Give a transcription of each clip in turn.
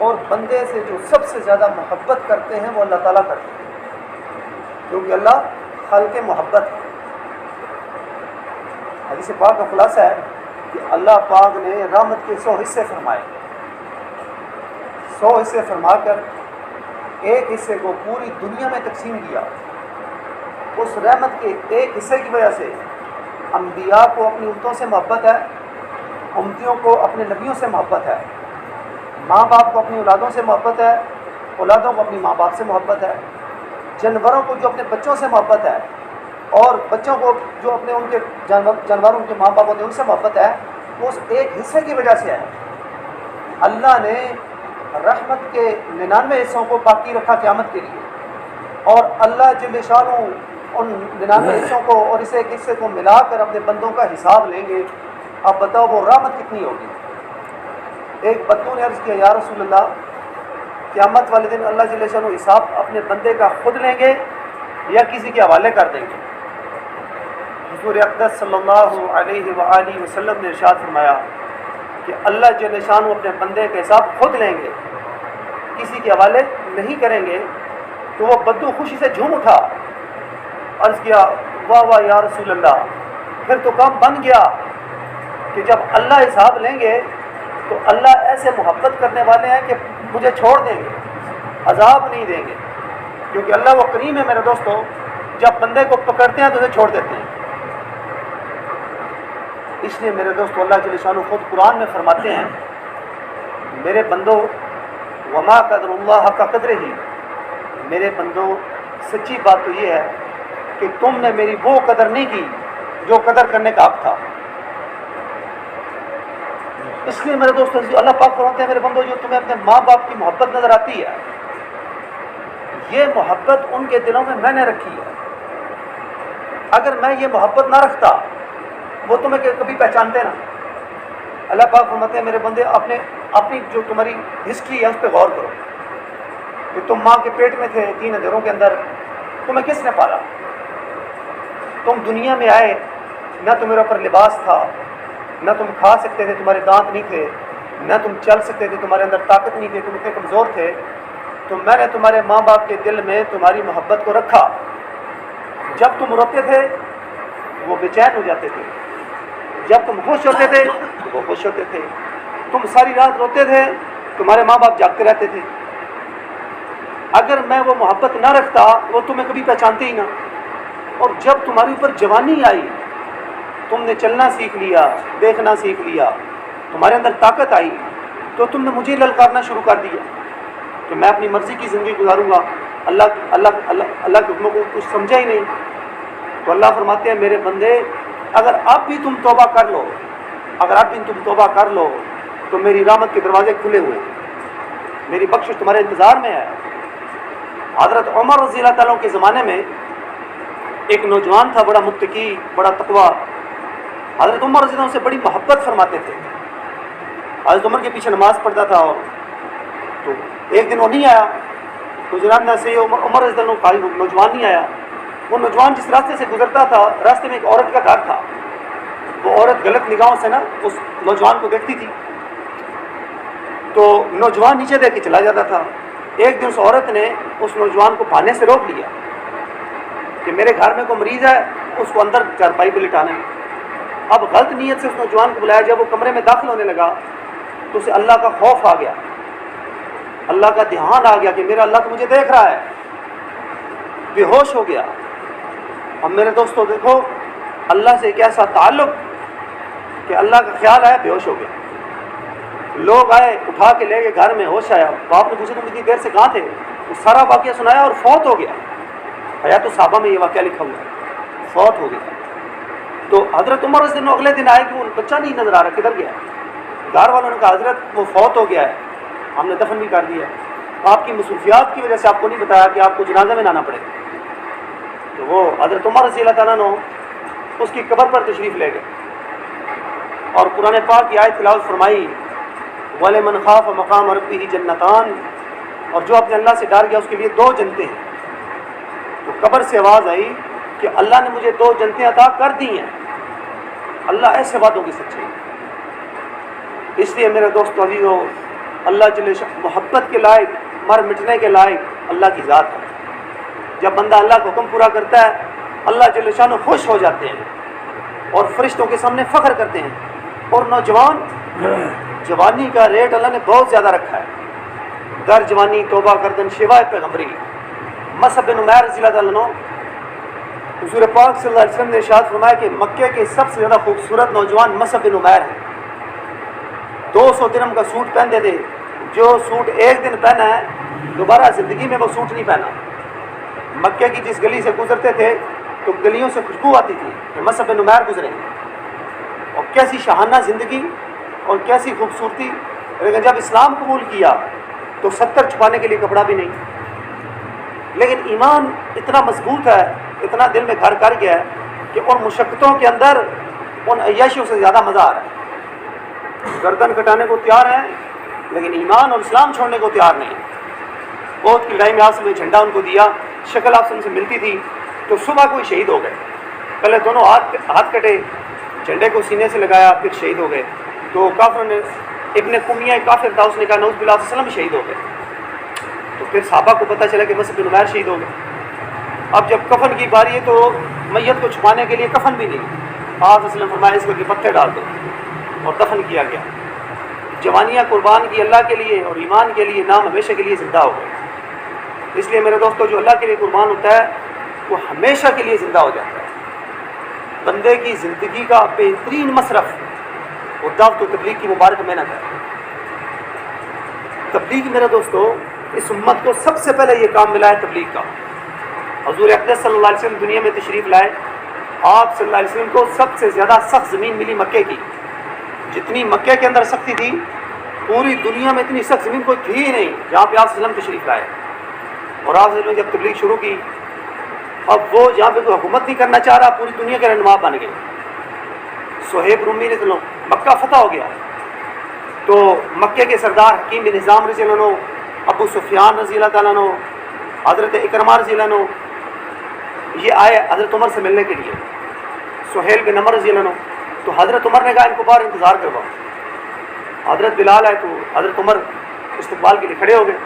اور بندے سے جو سب سے زیادہ محبت کرتے ہیں وہ اللہ تعالیٰ کرتے ہیں، کیونکہ اللہ خالق محبت ہے۔ حدیث پاک کا خلاصہ ہے کہ اللہ پاک نے رحمت کے 100 حصے فرمائے، 100 حصے فرما کر ایک حصے کو پوری دنیا میں تقسیم کیا۔ اس رحمت کے ایک حصے کی وجہ سے انبیاء کو اپنی امتوں سے محبت ہے، امتیوں کو اپنے نبیوں سے محبت ہے، ماں باپ کو اپنی اولادوں سے محبت ہے، اولادوں کو اپنی ماں باپ سے محبت ہے، جانوروں کو جو اپنے بچوں سے محبت ہے، اور بچوں کو جو اپنے ان کے جانوروں کے ماں باپ ہوتے ہیں ان سے محبت ہے، وہ اس ایک حصے کی وجہ سے ہے۔ اللہ نے رحمت کے 99 حصوں کو باقی رکھا قیامت کے لیے، اور اللہ جل شانہ ان 99 حصوں کو اور اس ایک حصے کو ملا کر اپنے بندوں کا حساب لیں گے۔ اب بتاؤ وہ رحمت کتنی ہوگی۔ ایک بدو نے عرض کیا یا رسول اللہ، قیامت والے دن اللہ جل شانہ حساب اپنے بندے کا خود لیں گے یا کسی کے حوالے کر دیں گے؟ حضور اقدس صلی اللہ علیہ وآلہ وسلم نے ارشاد فرمایا کہ اللہ جل شانہ اپنے بندے کا حساب خود لیں گے، کسی کے حوالے نہیں کریں گے۔ تو وہ بدو خوشی سے جھوم اٹھا، عرض کیا واہ واہ یا رسول اللہ، پھر تو کام بن گیا کہ جب اللہ حساب لیں گے تو اللہ ایسے محبت کرنے والے ہیں کہ مجھے چھوڑ دیں گے، عذاب نہیں دیں گے، کیونکہ اللہ وہ کریم ہے میرے دوستو، جب بندے کو پکڑتے ہیں تو اسے چھوڑ دیتے ہیں۔ اس لیے میرے دوستو اللہ جل شانہ خود قرآن میں فرماتے ہیں میرے بندو وما قدر اللہ حق قدرہ، میرے بندو سچی بات تو یہ ہے کہ تم نے میری وہ قدر نہیں کی جو قدر کرنے کا حق تھا۔ اس لیے میرے دوستو اللہ پاک فرماتے ہیں میرے بندو جو تمہیں اپنے ماں باپ کی محبت نظر آتی ہے، یہ محبت ان کے دلوں میں نے رکھی ہے۔ اگر میں یہ محبت نہ رکھتا وہ تمہیں کبھی پہچانتے نا۔ اللہ پاک فرماتے ہیں میرے بندے اپنی جو تمہاری ہسٹری ہے اس پہ غور کرو کہ تم ماں کے پیٹ میں تھے 3 اندھیروں کے اندر، تمہیں کس نے پالا؟ تم دنیا میں آئے، نہ تمہارے اوپر لباس تھا، نہ تم کھا سکتے تھے، تمہارے دانت نہیں تھے، نہ تم چل سکتے تھے، تمہارے اندر طاقت نہیں تھی، تم اتنے کمزور تھے، تو میں نے تمہارے ماں باپ کے دل میں تمہاری محبت کو رکھا۔ جب تم روتے تھے وہ بے چین ہو جاتے تھے، جب تم خوش ہوتے تھے وہ خوش ہوتے تھے، تم ساری رات روتے تھے، تمہارے ماں باپ جاگتے رہتے تھے۔ اگر میں وہ محبت نہ رکھتا وہ تمہیں کبھی پہچانتے ہی نہ۔ اور جب تمہاری اوپر جوانی آئی، تم نے چلنا سیکھ لیا، دیکھنا سیکھ لیا، تمہارے اندر طاقت آئی، تو تم نے مجھے للکارنا شروع کر دیا کہ میں اپنی مرضی کی زندگی گزاروں گا، اللہ کے حکموں کو کچھ سمجھا ہی نہیں۔ تو اللہ فرماتے ہیں میرے بندے اگر اب بھی تم توبہ کر لو، تو میری رحمت کے دروازے کھلے ہوئے، میری بخشش تمہارے انتظار میں ہے۔ حضرت عمر رضی اللہ تعالیٰ کے زمانے میں ایک نوجوان تھا، بڑا متقی، بڑا تقویٰ۔ حضرت عمر رضی اللہ عنہ سے بڑی محبت فرماتے تھے، حضرت عمر کے پیچھے نماز پڑھتا تھا۔ اور تو ایک دن وہ نہیں آیا، تو جناب سے عمر رضی اللہ عنہ کا نوجوان نہیں آیا۔ وہ نوجوان جس راستے سے گزرتا تھا، راستے میں ایک عورت کا گھر تھا، وہ عورت غلط نگاہوں سے اس نوجوان کو دیکھتی تھی، تو نوجوان نیچے دیکھ کے چلا جاتا تھا۔ ایک دن اس عورت نے اس نوجوان کو بہانے سے روک لیا کہ میرے گھر میں کوئی مریض ہے، اس کو اندر چارپائی پہ لٹانا ہے۔ اب غلط نیت سے اس نوجوان کو بلایا، جب وہ کمرے میں داخل ہونے لگا تو اسے اللہ کا خوف آ گیا، اللہ کا دھیان آ گیا کہ میرا اللہ تو مجھے دیکھ رہا ہے، بے ہوش ہو گیا۔ اب میرے دوستو دیکھو اللہ سے ایک ایسا تعلق کہ اللہ کا خیال آیا، بے ہوش ہو گیا۔ لوگ آئے، اٹھا کے لے گئے گھر میں، ہوش آیا۔ باپ نے پوچھا تم اتنی دیر سے کہاں تھے؟ وہ سارا واقعہ سنایا اور فوت ہو گیا۔ حیات الصحابہ میں یہ واقعہ لکھا ہوا ہے، فوت ہو گیا۔ تو حضرت عمر رضی اللہ عنہ اگلے دن آئے کہ وہ بچہ نہیں نظر آ رہا، کدھر گیا؟ گھر والوں نے کہا حضرت وہ فوت ہو گیا ہے، ہم نے دفن بھی کر دیا ہے، آپ کی مصروفیات کی وجہ سے آپ کو نہیں بتایا کہ آپ کو جنازہ میں لانا پڑے گا۔ تو وہ حضرت عمر رضی اللہ تعالیٰ عنہ اس کی قبر پر تشریف لے گئے اور قرآن پاک کی آیت تلاوت فرمائی، وَلِمَنْ خَافَ مَقَامَ رَبِّهِ جَنَّتَانِ، اور جو اپنے اللہ سے ڈر گیا اس کے لیے 2 جنتیں ہیں۔ تو قبر سے آواز آئی کہ اللہ نے مجھے 2 جنتیں عطا کر دی ہیں۔ اللہ ایسے وعدوں کی سچائی۔ اس لیے میرے دوستو عزیزو، اللہ جل محبت کے لائق، مر مٹنے کے لائق اللہ کی ذات ہے۔ جب بندہ اللہ کا حکم پورا کرتا ہے اللہ جل شانہ خوش ہو جاتے ہیں اور فرشتوں کے سامنے فخر کرتے ہیں۔ اور نوجوان، جوانی کا ریٹ اللہ نے بہت زیادہ رکھا ہے۔ در جوانی توبہ کردن شوائے پیغمبری۔ مصعب بن عمیر رضی اللہ عنہ، حضور پاک صلی اللہ علیہ وسلم نے ارشاد فرمایا کہ مکے کے سب سے زیادہ خوبصورت نوجوان مصعب بن عمیر ہیں۔ 200 درہم کا سوٹ پہنتے تھے، جو سوٹ ایک دن پہنا ہے دوبارہ زندگی میں وہ سوٹ نہیں پہنا۔ مکے کی جس گلی سے گزرتے تھے تو گلیوں سے خوشبو آتی تھی کہ مصعب بن عمیر گزرے ہیں۔ اور کیسی شاہانہ زندگی اور کیسی خوبصورتی۔ لیکن جب اسلام قبول کیا تو 70 چھپانے کے لیے کپڑا بھی نہیں۔ لیکن ایمان اتنا مضبوط ہے، اتنا دل میں گھر کر گیا ہے کہ ان مشقتوں کے اندر ان عیاشیوں سے زیادہ مزہ آ رہا ہے۔ گردن کٹانے کو تیار ہیں لیکن ایمان اور اسلام چھوڑنے کو تیار نہیں۔ بہت کی لڑائی میں آپ نے جھنڈا ان کو دیا، شکل آپ سے ملتی تھی، تو صبح کوئی شہید ہو گئے۔ پہلے دونوں ہاتھ کٹے، جھنڈے کو سینے سے لگایا، پھر شہید ہو گئے۔ تو کافر نے، ابن کمیہ کافر تھا، اس نے کہا نعوذ باللہ صلی اللہ علیہ وسلم شہید ہو گئے۔ تو پھر صحابہ کو پتہ چلا کہ مصعب بن عمیر شہید ہو گئے۔ اب جب کفن کی باری ہے تو میت کو چھپانے کے لیے کفن بھی نہیں۔ آپ صلی اللہ علیہ وسلم فرمایا اس کو پتھر ڈال دو، اور دفن کیا گیا۔ جوانیاں قربان کی اللہ کے لیے اور ایمان کے لیے، نام ہمیشہ کے لیے زندہ ہو گئے۔ اس لیے میرے دوستو، جو اللہ کے لیے قربان ہوتا ہے وہ ہمیشہ کے لیے زندہ ہو جاتا ہے۔ بندے کی زندگی کا بہترین مصرف وہ دعوت و تبلیغ کی مبارک محنت ہے۔ تبلیغ میرے دوستو، اس امت کو سب سے پہلے یہ کام ملا ہے تبلیغ کا۔ حضور اقدس صلی اللہ علیہ وسلم دنیا میں تشریف لائے، آپ صلی اللہ علیہ وسلم کو سب سے زیادہ سخت زمین ملی مکے کی۔ جتنی مکے کے اندر سختی تھی، پوری دنیا میں اتنی سخت زمین کوئی تھی ہی نہیں جہاں پہ آپ صلی اللہ علیہ وسلم تشریف لائے۔ اور آپ صلی اللہ علیہ وسلم جب تبلیغ شروع کی، اب وہ جہاں پہ کوئی حکومت نہیں کرنا چاہ رہا پوری دنیا کے رہنما بن گئے۔ صہیب رومی نے مکہ فتح ہو گیا تو مکے کے سردار حکیم بن حزام رضی اللہ عنہ، ابو سفیان رضی اللہ تعالیٰ عنہ، حضرت اکرمہ رضی اللہ عنہ، یہ آئے حضرت عمر سے ملنے کے لیے۔ سہیل بن عمر رضی اللہ عنہ، تو حضرت عمر نے کہا ان کو باہر انتظار کرواؤ۔ حضرت بلال آئے تو حضرت عمر استقبال کے لیے کھڑے ہو گئے۔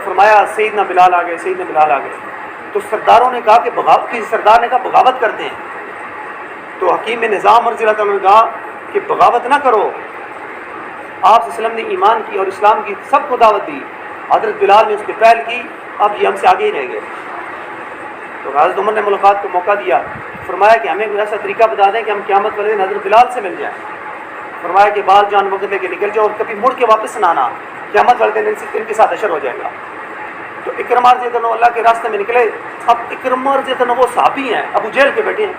فرمایا سیدنا بلال آ گئے، سیدنا بلال آ گئے۔ تو سرداروں نے کہا کہ بغاوت، کسی سردار نے کہا بغاوت کرتے ہیں۔ تو حکیم بن نظام رضی اللہ تعالیٰ نے کہا کہ بغاوت نہ کرو، آپ صلی اللہ علیہ وسلم نے ایمان کی اور اسلام کی سب کو دعوت دی، حضرت بلال نے اس پہ پہل کی، اب یہ ہم سے آگے ہی رہ گئے۔ تو حضرت عمر نے ملاقات کو موقع دیا، فرمایا کہ ہمیں کوئی ایسا طریقہ بتا دیں کہ ہم قیامت والے دن حضرت بلال سے مل جائیں۔ فرمایا کہ بال جان وقت لے کے نکل جاؤ اور کبھی مڑ کے واپس نہ آنا، قیامت والے دن ان کے ساتھ حشر ہو جائے گا۔ تو اکرمہ رضی اللہ عنہ اللہ کے راستے میں نکلے۔ اب اکرمہ رضی اللہ عنہ وہ صحابی ہیں، ابو جہل کے بیٹے ہیں،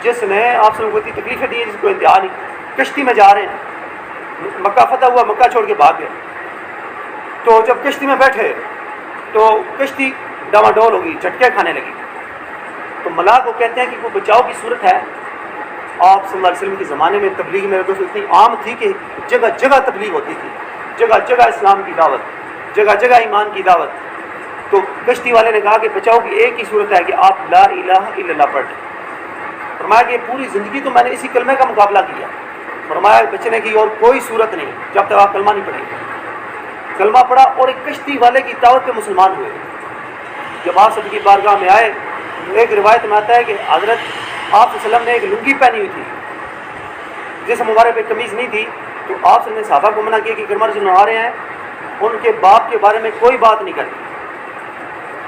جس نے آپ سے کوئی تکلیفیں دی جس کو انتہا نہیں۔ کشتی میں جا رہے ہیں، مکہ فتح ہوا، مکہ چھوڑ کے بھاگ گئے۔ تو جب کشتی میں بیٹھے تو کشتی ڈاواڈول ہو گئی، جھٹکے کھانے لگی۔ تو ملا کو کہتے ہیں کہ کوئی بچاؤ کی صورت ہے۔ آپ صلی اللہ علیہ وسلم کے زمانے میں تبلیغ میرے دوست اتنی عام تھی کہ جگہ جگہ تبلیغ ہوتی تھی، جگہ جگہ اسلام کی دعوت، جگہ جگہ ایمان کی دعوت۔ تو کشتی والے نے کہا کہ بچاؤ کی ایک ہی صورت ہے کہ آپ لا الہ الا اللہ پڑھ لیں۔ فرمایا کہ پوری زندگی تو میں نے اسی کلمے کا مقابلہ کیا۔ فرمایا بچنے کی اور کوئی صورت نہیں جب تک آپ کلمہ نہیں پڑھیں گے۔ کلمہ پڑھا اور ایک کشتی والے کی دعوت پہ مسلمان ہوئے۔ جب آپ صلی کی بارگاہ میں آئے تو ایک روایت میں آتا ہے کہ حضرت آپ صلی اللہ علیہ وسلم نے ایک لنگی پہنی ہوئی تھی، جس مبارک پہ قمیض نہیں تھی۔ تو آپ صلی اللہ علیہ وسلم نے صحابہ کو منع کیا کہ اکرمہ رضی اللہ عنہ آ رہے ہیں، ان کے باپ کے بارے میں کوئی بات نہیں کرنی۔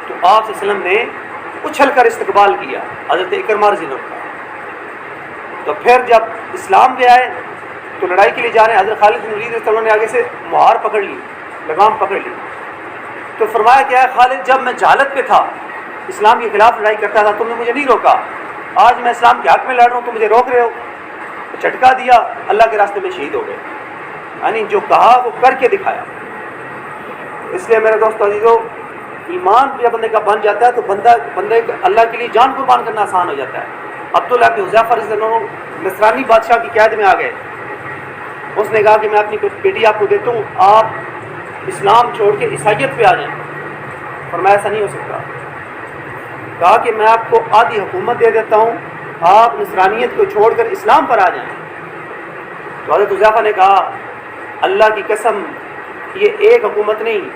تو آپ صلی اللہ علیہ وسلم نے اچھل کر استقبال کیا حضرت اکرمہ رضی اللہ عنہ۔ تو پھر جب اسلام پہ آئے تو لڑائی کے لیے جا رہے ہیں، حضرت خالد بن ولید رضی اللہ عنہ نے آگے سے مہار پکڑ لی، لگام پکڑ لی۔ تو فرمایا کیا ہے خالد، جب میں جہالت پہ تھا، اسلام کے خلاف لڑائی کرتا تھا، تم نے مجھے نہیں روکا، آج میں اسلام کے حق میں لڑ رہا ہوں، تم مجھے روک رہے ہو۔ جھٹکا دیا، اللہ کے راستے میں شہید ہو گئے۔ یعنی جو کہا وہ کر کے دکھایا۔ اس لیے میرے دوست عزیزو، ایمان جب بندے کا بن جاتا ہے تو بندے اللہ کے لیے جان قربان کرنا آسان ہو جاتا ہے۔ عبداللہ بن حذیفہ رضی اللہ عنہ نصرانی بادشاہ کی قید میں آ گئے۔ اس نے کہا کہ میں اپنی بیٹی آپ کو دیتا ہوں، آپ اسلام چھوڑ کے عیسائیت پہ آ جائیں۔ فرمایا ایسا نہیں ہو سکتا۔ کہا کہ میں آپ کو آدھی حکومت دے دیتا ہوں، آپ نصرانیت کو چھوڑ کر اسلام پر آ جائیں۔ تو حضرت حذیفہ نے کہا اللہ کی قسم یہ ایک حکومت نہیں،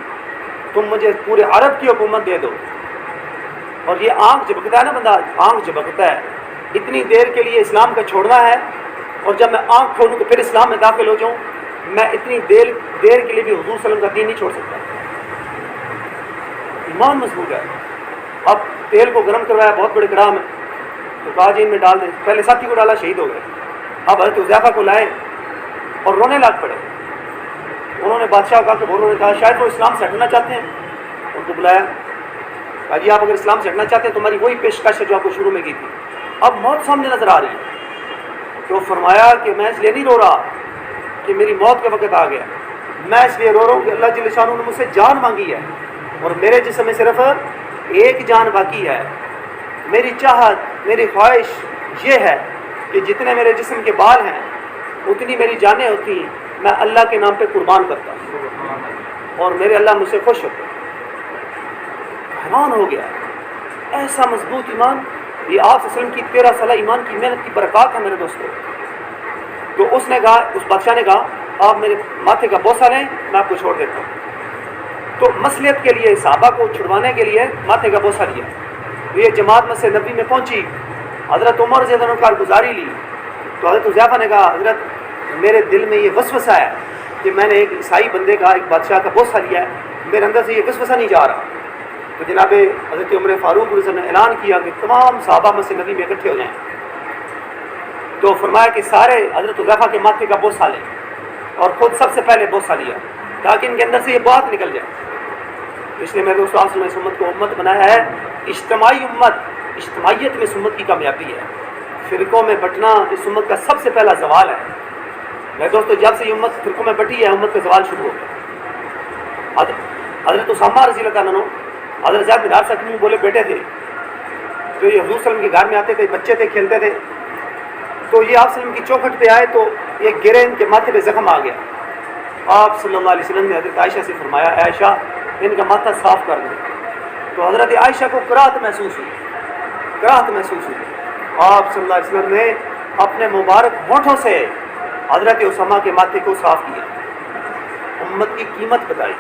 تم مجھے پورے عرب کی حکومت دے دو۔ اور یہ آنکھ جھپکتا ہے نا بندہ، آنکھ جھپکتا ہے، اتنی دیر کے لیے اسلام کا چھوڑنا ہے، اور جب میں آنکھ کھولوں تو پھر اسلام میں داخل ہو جاؤں، میں اتنی دیر کے لیے بھی حضور صلی اللہ علیہ وسلم کا دین نہیں چھوڑ سکتا۔ ایمان مضبوط ہے۔ اب تیل کو گرم کروایا بہت بڑے گرام میں، تو کہا جی ان میں ڈال دیں، پہلے ساتھی کو ڈالا، شہید ہو گئے۔ اب حضرت حذیفہ کو لائے اور رونے لگ پڑے۔ انہوں نے بادشاہ کا کہ انہوں نے کہا شاید وہ اسلام سے ہٹنا چاہتے ہیں، ان کو بلایا، کہا جی آپ اگر اسلام سے ہٹنا چاہتے ہیں تمہاری وہی پیشکش ہے جو آپ کو شروع میں کی تھی۔ اب موت سامنے نظر آ رہی ہے، تو فرمایا کہ میں اس لیے نہیں رو رہا کہ میری موت کا وقت آ گیا، میں اس لیے رو رہا ہوں کہ اللہ جل شانہ نے مجھ سے جان مانگی ہے، اور میرے جسم میں صرف ایک جان باقی ہے۔ میری چاہت، میری خواہش یہ ہے کہ جتنے میرے جسم کے بال ہیں اتنی میری جانیں ہوتی ہیں، میں اللہ کے نام پہ قربان کرتا ہوں، اور میرے اللہ مجھ سے خوش ہوتے ہیں۔ حیران ہو گیا، ایسا مضبوط ایمان، یہ آپ صلی اللہ علیہ وسلم کی 13 سالہ ایمان کی محنت کی برکات ہے میرے دوستوں۔ تو اس نے کہا، اس بادشاہ نے کہا آپ میرے ماتھے کا بوسہ لیں، میں آپ کو چھوڑ دیتا ہوں۔ تو مصلحت کے لیے، صحابہ کو چھڑوانے کے لیے ماتھے کا بوسہ لیا۔ یہ جماعت مسجد نبوی میں پہنچی، حضرت عمر رضی اللہ عنہ کارگزاری لی، تو حضرت حذیفہ نے کہا حضرت میرے دل میں یہ وسوسہ ہے کہ میں نے ایک عیسائی بندے کا، ایک بادشاہ کا بوسہ لیا ہے، میرے اندر سے یہ وسوسہ نہیں جا رہا۔ تو جناب حضرت عمر فاروق رضی اللہ عنہ نے اعلان کیا کہ تمام صحابہ مسجد نبوی میں اکٹھے ہو جائیں۔ تو فرمایا کہ سارے حضرت حذیفہ کے ماتھے کا بوسہ لیں، اور خود سب سے پہلے بوسہ لیا تاکہ ان کے اندر سے یہ بات نکل جائے۔ اس لیے میرے دوستوں نے اس امت کو امت بنایا ہے، اجتماعی امت، اجتماعیت میں اس امت کی کامیابی ہے۔ فرقوں میں بٹنا اس امت کا سب سے پہلا زوال ہے۔ میرے دوستو جب سے یہ امت فرقوں میں بٹی ہے، امت کا زوال شروع ہو گیا۔ حضرت اسامہ رضی اللہ عنہ، حضرت زید بن حارثہ کے بولے بیٹے تھے، تو یہ حضور صلی اللہ علیہ وسلم کے گھر میں آتے تھے، بچے تھے، کھیلتے تھے، تو یہ آپ صلی اللہ علیہ وسلم کی چوکھٹ پہ آئے تو یہ گرے، ان کے ماتھے پہ زخم آ گیا۔ آپ صلی اللہ علیہ وسلم نے حضرت عائشہ سے فرمایا عائشہ ان کا ماتھا صاف کر دیں۔ تو حضرت عائشہ کو کراہت محسوس ہوئی، کراہت محسوس ہوئی۔ آپ صلی اللہ علیہ وسلم نے اپنے مبارک ہونٹوں سے حضرت اسامہ کے ماتھے کو صاف کیا، امت کی قیمت بتائی۔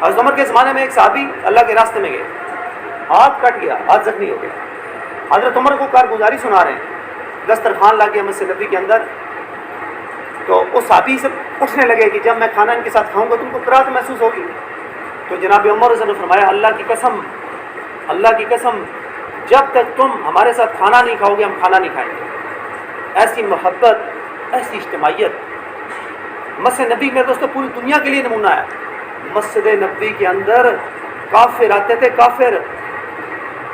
حضرت عمر کے زمانے میں ایک صحابی اللہ کے راستے میں گئے، ہاتھ کٹ گیا، ہاتھ زخمی ہو گیا۔ حضرت عمر کو کارگزاری سنا رہے ہیں، دسترخوان لا گیا مسجد نبوی کے اندر، تو اس صحابی سے پوچھنے لگے کہ جب میں کھانا ان کے ساتھ کھاؤں گا تم کو کراہت محسوس ہوگی؟ تو جناب عمر رضی اللہ عنہ نے فرمایا اللہ کی قسم، اللہ کی قسم، جب تک تم ہمارے ساتھ کھانا نہیں کھاؤ گے ہم کھانا نہیں کھائیں گے۔ ایسی محبت، ایسی اجتماعیت مسجد نبی میں دوستو پوری دنیا کے لیے نمونہ ہے۔ مسجد نبوی کے اندر کافر آتے تھے، کافر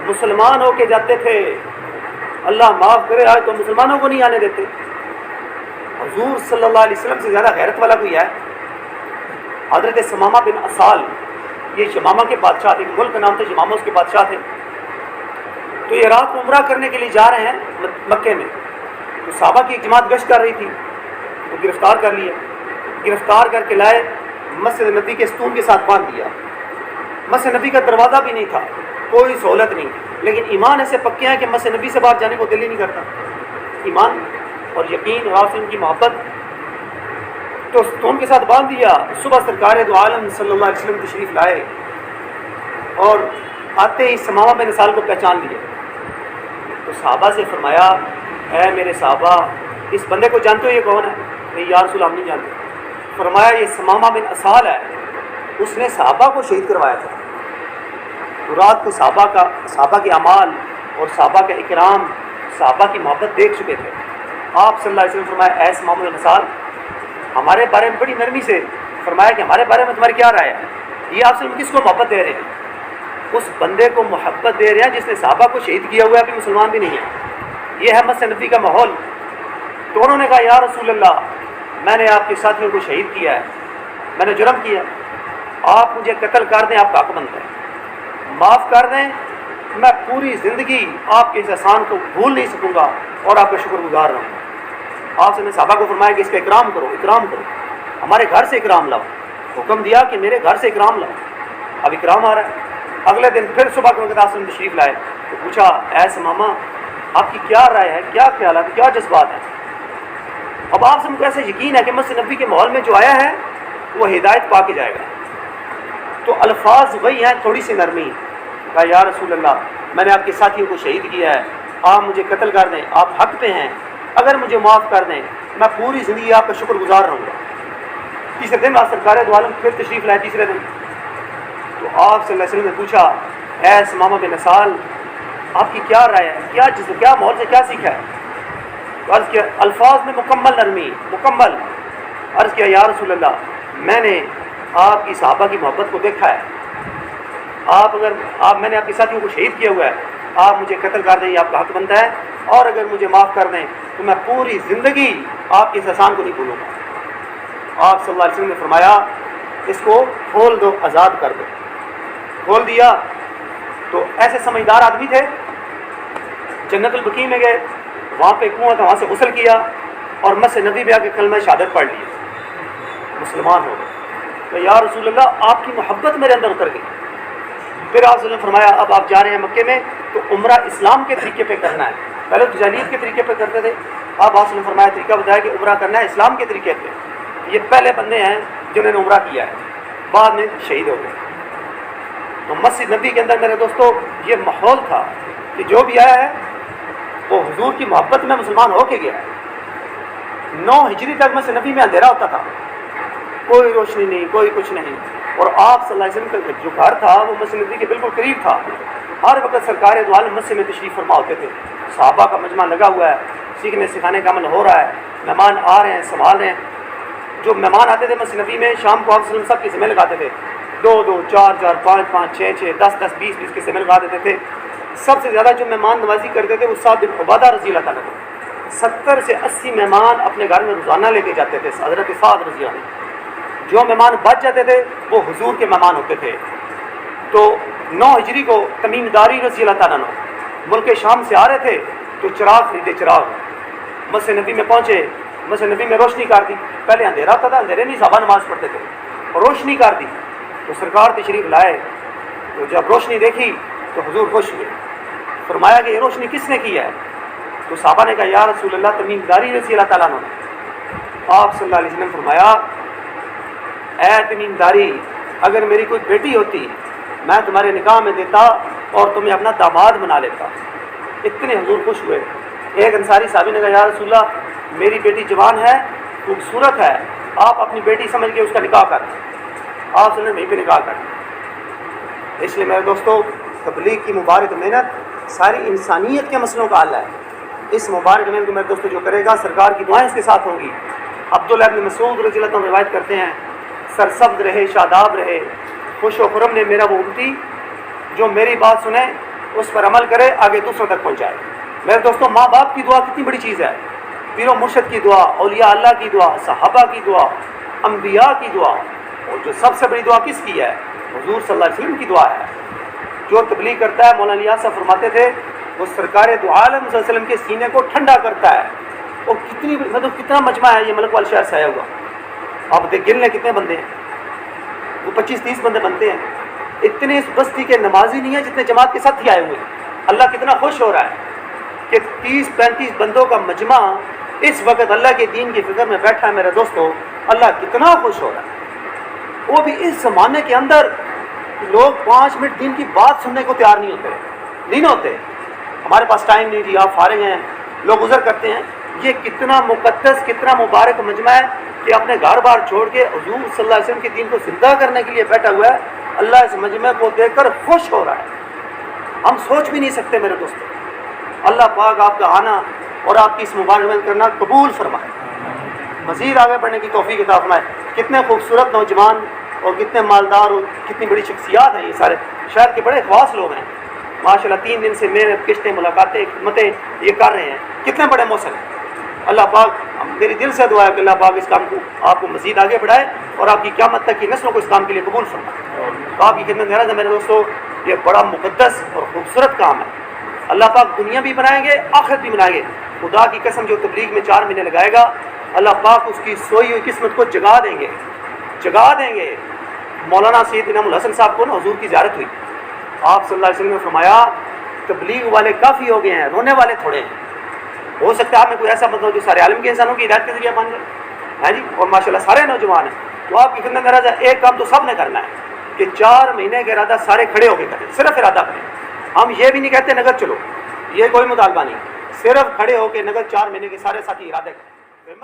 مسلمان ہو کے جاتے تھے، اللہ معاف کرے آج تو مسلمانوں کو نہیں آنے دیتے۔ حضور صلی اللہ علیہ وسلم سے زیادہ غیرت والا کوئی ہے؟ حضرت ثمامہ بن اسال، یہ شمامہ کے بادشاہ تھے، ملک کا نام تھا شمامہ، اس کے بادشاہ تھے۔ تو یہ رات کو عمرہ کرنے کے لیے جا رہے ہیں مکے میں، تو صحابہ کی ایک جماعت گشت کر رہی تھی، تو گرفتار کر لیا، گرفتار کر کے لائے، مسجد نبی کے ستون کے ساتھ باندھ دیا۔ مسجد نبی کا دروازہ بھی نہیں تھا، کوئی سہولت نہیں، لیکن ایمان ایسے پکے ہیں کہ مسجد نبی سے باہر جانے کو دل ہی نہیں کرتا۔ ایمان اور یقین اور ان کی محبت، تو ستون کے ساتھ باندھ دیا۔ صبح سرکار دو عالم صلی اللہ علیہ وسلم تشریف لائے، اور آتے ہی ثمامہ بن اسال کو پہچان لیا، تو صحابہ سے فرمایا اے میرے صحابہ اس بندے کو جانتے ہو یہ کون ہے؟ نہیں یا رسول ہم نہیں جانتے۔ فرمایا یہ ثمامہ بن اسال ہے، اس نے صحابہ کو شہید کروایا تھا۔ تو رات کو صحابہ کے اعمال اور صحابہ کا اکرام، صحابہ کی محبت دیکھ چکے تھے۔ آپ صلی اللہ علیہ وسلم فرمایا اے ثمامہ بن اسال، ہمارے بارے میں بڑی نرمی سے فرمایا کہ ہمارے بارے میں تمہاری کیا رائے ہے؟ یہ آپ سے کس کو محبت دے رہے ہیں؟ اس بندے کو محبت دے رہے ہیں جس نے صحابہ کو شہید کیا ہوا ہے، ابھی مسلمان بھی نہیں ہے۔ یہ ہے مسجد نبی کا ماحول۔ تو انہوں نے کہا یا رسول اللہ میں نے آپ کے ساتھیوں کو شہید کیا ہے، میں نے جرم کیا، آپ مجھے قتل کر دیں، آپ کا حق بنتا ہے، معاف کر دیں، میں پوری زندگی آپ کے اس احسان کو بھول نہیں سکوں گا اور آپ کا شکر گزار رہوں گا۔ آپ نے صحابہ کو فرمایا کہ اس کا اکرام کرو، اکرام کرو، ہمارے گھر سے اکرام لاؤ، حکم دیا کہ میرے گھر سے اکرام لاؤ۔ اب اکرام آ رہا ہے۔ اگلے دن پھر صبح کے وقت آپ سے تشریف لائے، تو پوچھا اے ثمامہ آپ کی کیا رائے ہے، کیا خیالات، کیا جذبات ہیں؟ اب آپ سب کو ایسا یقین ہے کہ مسجد نبوی کے ماحول میں جو آیا ہے وہ ہدایت پا کے جائے گا. تو الفاظ وہی ہیں, تھوڑی سی نرمی. کہا یا رسول اللہ میں نے آپ کے ساتھیوں کو شہید کیا ہے, آپ مجھے قتل کر دیں, آپ حق پہ ہیں, اگر مجھے معاف کر دیں میں پوری زندگی آپ کا شکر گزار رہوں گا. تیسرے دن سرکار دو عالم پھر تشریف لائے. تیسرے دن تو آپ صلی اللہ علیہ وسلم نے پوچھا اے ثمامہ بن اسال آپ کی کیا رائے ہے, کیا ماحول سے کیا سیکھا ہے؟ تو عرض کیا, الفاظ میں مکمل نرمی, مکمل. عرض کیا یا رسول اللہ میں نے آپ کی صحابہ کی محبت کو دیکھا ہے, میں نے آپ کے ساتھیوں کو شہید کیا ہوا ہے, آپ مجھے قتل کر دیں یہ آپ کا حق بنتا ہے, اور اگر مجھے معاف کر دیں تو میں پوری زندگی آپ کے اس احسان کو نہیں بھولوں گا. آپ صلی اللہ علیہ وسلم نے فرمایا اس کو کھول دو, آزاد کر دو. کھول دیا تو ایسے سمجھدار آدمی تھے, جنت البقیع میں گئے, وہاں پہ کنواں تھا, وہاں سے غسل کیا اور مسجد نبی میں آ کے کلمہ شہادت پڑھ لی, مسلمان ہو گئے. تو یا رسول اللہ آپ کی محبت میرے اندر اتر گئی. پھر آپ نے فرمایا اب آپ جا رہے ہیں مکے میں تو عمرہ اسلام کے طریقے پہ کرنا ہے. پہلے تو جاہلیت کے طریقے پہ کرتے تھے, اب آپ نے فرمایا طریقہ بتایا کہ عمرہ کرنا ہے اسلام کے طریقے پہ. یہ پہلے بندے ہیں جنہوں نے عمرہ کیا ہے, بعد میں شہید ہو گئے. تو مسجد نبی کے اندر میرے دوستو یہ ماحول تھا کہ جو بھی آیا ہے وہ حضور کی محبت میں مسلمان ہو کے گیا ہے. 9 ہجری تک مسجد نبی میں اندھیرا ہوتا تھا, کوئی روشنی نہیں, کوئی کچھ نہیں. اور آپ صلی اللہ علیہ وسلم کا جو گھر تھا وہ مسجد نبی کے بالکل قریب تھا. ہر وقت سرکار دو عالم مسجد میں تشریف فرما ہوتے تھے. صحابہ کا مجمع لگا ہوا ہے, سیکھنے سکھانے کا عمل ہو رہا ہے, مہمان آ رہے ہیں, سنبھال رہے ہیں. جو مہمان آتے تھے مسجد نبی میں شام کو آپ صلی اللہ علیہ وسلم سب کے ذمہ لگاتے تھے, 2-2, 4-4, 5-5, 6-6, 10-10, 20-20 کے ذمہ لگا دیتے تھے. سب سے زیادہ جو مہمان نوازی کرتے تھے وہ سعد بن عبادہ رضی اللہ تعالیٰ عنہ. 70 سے 80 مہمان اپنے گھر میں روزانہ لے کے جاتے تھے حضرت سعد رضی اللہ عنہ. جو مہمان بچ جاتے تھے وہ حضور کے مہمان ہوتے تھے. تو 9 ہجری کو تمیم داری رضی اللہ تعالیٰ عنہ ملک شام سے آ رہے تھے تو چراغ خریدے, چراغ مسجد نبی میں پہنچے, مسجد نبی میں روشنی کر دی. پہلے اندھیرا ہوتا تھا, اندھیرے میں صحابہ نماز پڑھتے تھے, روشنی کر دی. تو سرکار تشریف لائے تو جب روشنی دیکھی تو حضور خوش ہوئے. فرمایا کہ یہ روشنی کس نے کی ہے؟ تو صحابہ نے کہا یا رسول اللہ تمیم داری رضی اللہ تعالیٰ عنہ. آپ صلی اللہ علیہ وسلم فرمایا اے تمیم داری اگر میری کوئی بیٹی ہوتی میں تمہارے نکاح میں دیتا اور تمہیں اپنا داماد بنا لیتا. اتنے حضور خوش ہوئے. ایک انصاری صحابی نے کہا یا رسول اللہ میری بیٹی جوان ہے, خوبصورت ہے, آپ اپنی بیٹی سمجھ کے اس کا نکاح کر. آپ صلی اللہ علیہ وسلم وہیں پہ نکاح کر. اس لیے میرے دوستو تبلیغ کی مبارک محنت ساری انسانیت کے مسئلوں کا حل ہے. اس مبارک محنت کو میرے دوستو جو کرے گا سرکار کی دعائیں اس کے ساتھ ہوں گی. عبداللہ ابن مسعود رضی اللہ عنہ روایت کرتے ہیں سرسبز رہے, شاداب رہے, خوش و خرم نے میرا وہ امتی جو میری بات سنے اس پر عمل کرے آگے دوسروں تک پہنچائے. میرے دوستو ماں باپ کی دعا کتنی بڑی چیز ہے. پیر و مرشد کی دعا, اولیاء اللہ کی دعا, صحابہ کی دعا, انبیاء کی دعا, اور جو سب سے بڑی دعا کس کی ہے؟ حضور صلی اللہ علیہ وسلم کی دعا ہے. جو تبلیغ کرتا ہے مولانا الیاس صاحب فرماتے تھے وہ سرکار دو عالم صلی اللہ علیہ وسلم کے سینے کو ٹھنڈا کرتا ہے. اور کتنا مجمع ہے یہ ملک وال شہر سے آیا ہوا. آپ دیکھ گن لیں کتنے بندے ہیں, وہ 25-30 بندے بنتے ہیں. اتنے اس بستی کے نمازی نہیں ہیں جتنے جماعت کے ساتھ ہی آئے ہوئے. اللہ کتنا خوش ہو رہا ہے کہ 30-35 بندوں کا مجمع اس وقت اللہ کے دین کی فکر میں بیٹھا ہے. میرے دوستو اللہ کتنا خوش ہو رہا ہے. وہ بھی اس زمانے کے اندر لوگ 5 منٹ دین کی بات سننے کو تیار نہیں ہوتے. ہمارے پاس ٹائم نہیں جی, آپ فارغ ہیں, لوگ گزر کرتے ہیں. یہ کتنا مقدس کتنا مبارک مجمع ہے کہ اپنے گھر بار چھوڑ کے حضور صلی اللہ علیہ وسلم کے دین کو زندہ کرنے کے لیے بیٹھا ہوا ہے. اللہ اس مجمع کو دیکھ کر خوش ہو رہا ہے. ہم سوچ بھی نہیں سکتے میرے دوستو. اللہ پاک آپ کا آنا اور آپ کی اس مبارک محنت کرنا قبول فرمائے, مزید آگے بڑھنے کی توفیق عطا فرمائے. کتنے خوبصورت نوجوان اور کتنے مالدار اور کتنی بڑی شخصیات ہیں یہ سارے, شہر کے بڑے خواص لوگ ہیں ماشاءاللہ. 3 دن سے محنت, قسطیں, ملاقاتیں, خدمتیں یہ کر رہے ہیں. کتنے بڑے موسم ہیں. اللہ پاک میری دل سے دعا ہے کہ اللہ پاک اس کام کو آپ کو مزید آگے بڑھائے اور آپ کی قیامت تک کی نسلوں کو اس کام کے لیے قبول فرمائے. تو آپ کی خدمت میں میرے دوستو یہ بڑا مقدس اور خوبصورت کام ہے. اللہ پاک دنیا بھی بنائیں گے, آخرت بھی بنائیں گے. خدا کی قسم جو تبلیغ میں 4 مہینے لگائے گا اللہ پاک اس کی سوئی ہوئی قسمت کو جگا دیں گے. مولانا سید انعام الحسن صاحب کو نا حضور کی زیارت ہوئی. آپ صلی اللہ علیہ وسلم نے فرمایا تبلیغ والے کافی ہو گئے ہیں, رونے والے تھوڑے ہیں. ہو سکتا ہے آپ میں کوئی ایسا مطلب جو سارے عالم کے انسانوں کی ہدایت کے ذریعہ بن جائے، ہے جی، اور ماشاءاللہ سارے نوجوان ہیں، تو آپ کی خدمت میں عرض ہے ایک کام تو سب نے کرنا ہے کہ 4 مہینے کا ارادہ سارے کھڑے ہو کے کریں، صرف ارادہ کریں. ہم یہ بھی نہیں کہتے نگر چلو، یہ کوئی مطالبہ نہیں، صرف کھڑے ہو کے نگر 4 مہینے کے سارے ساتھی ارادے کریں.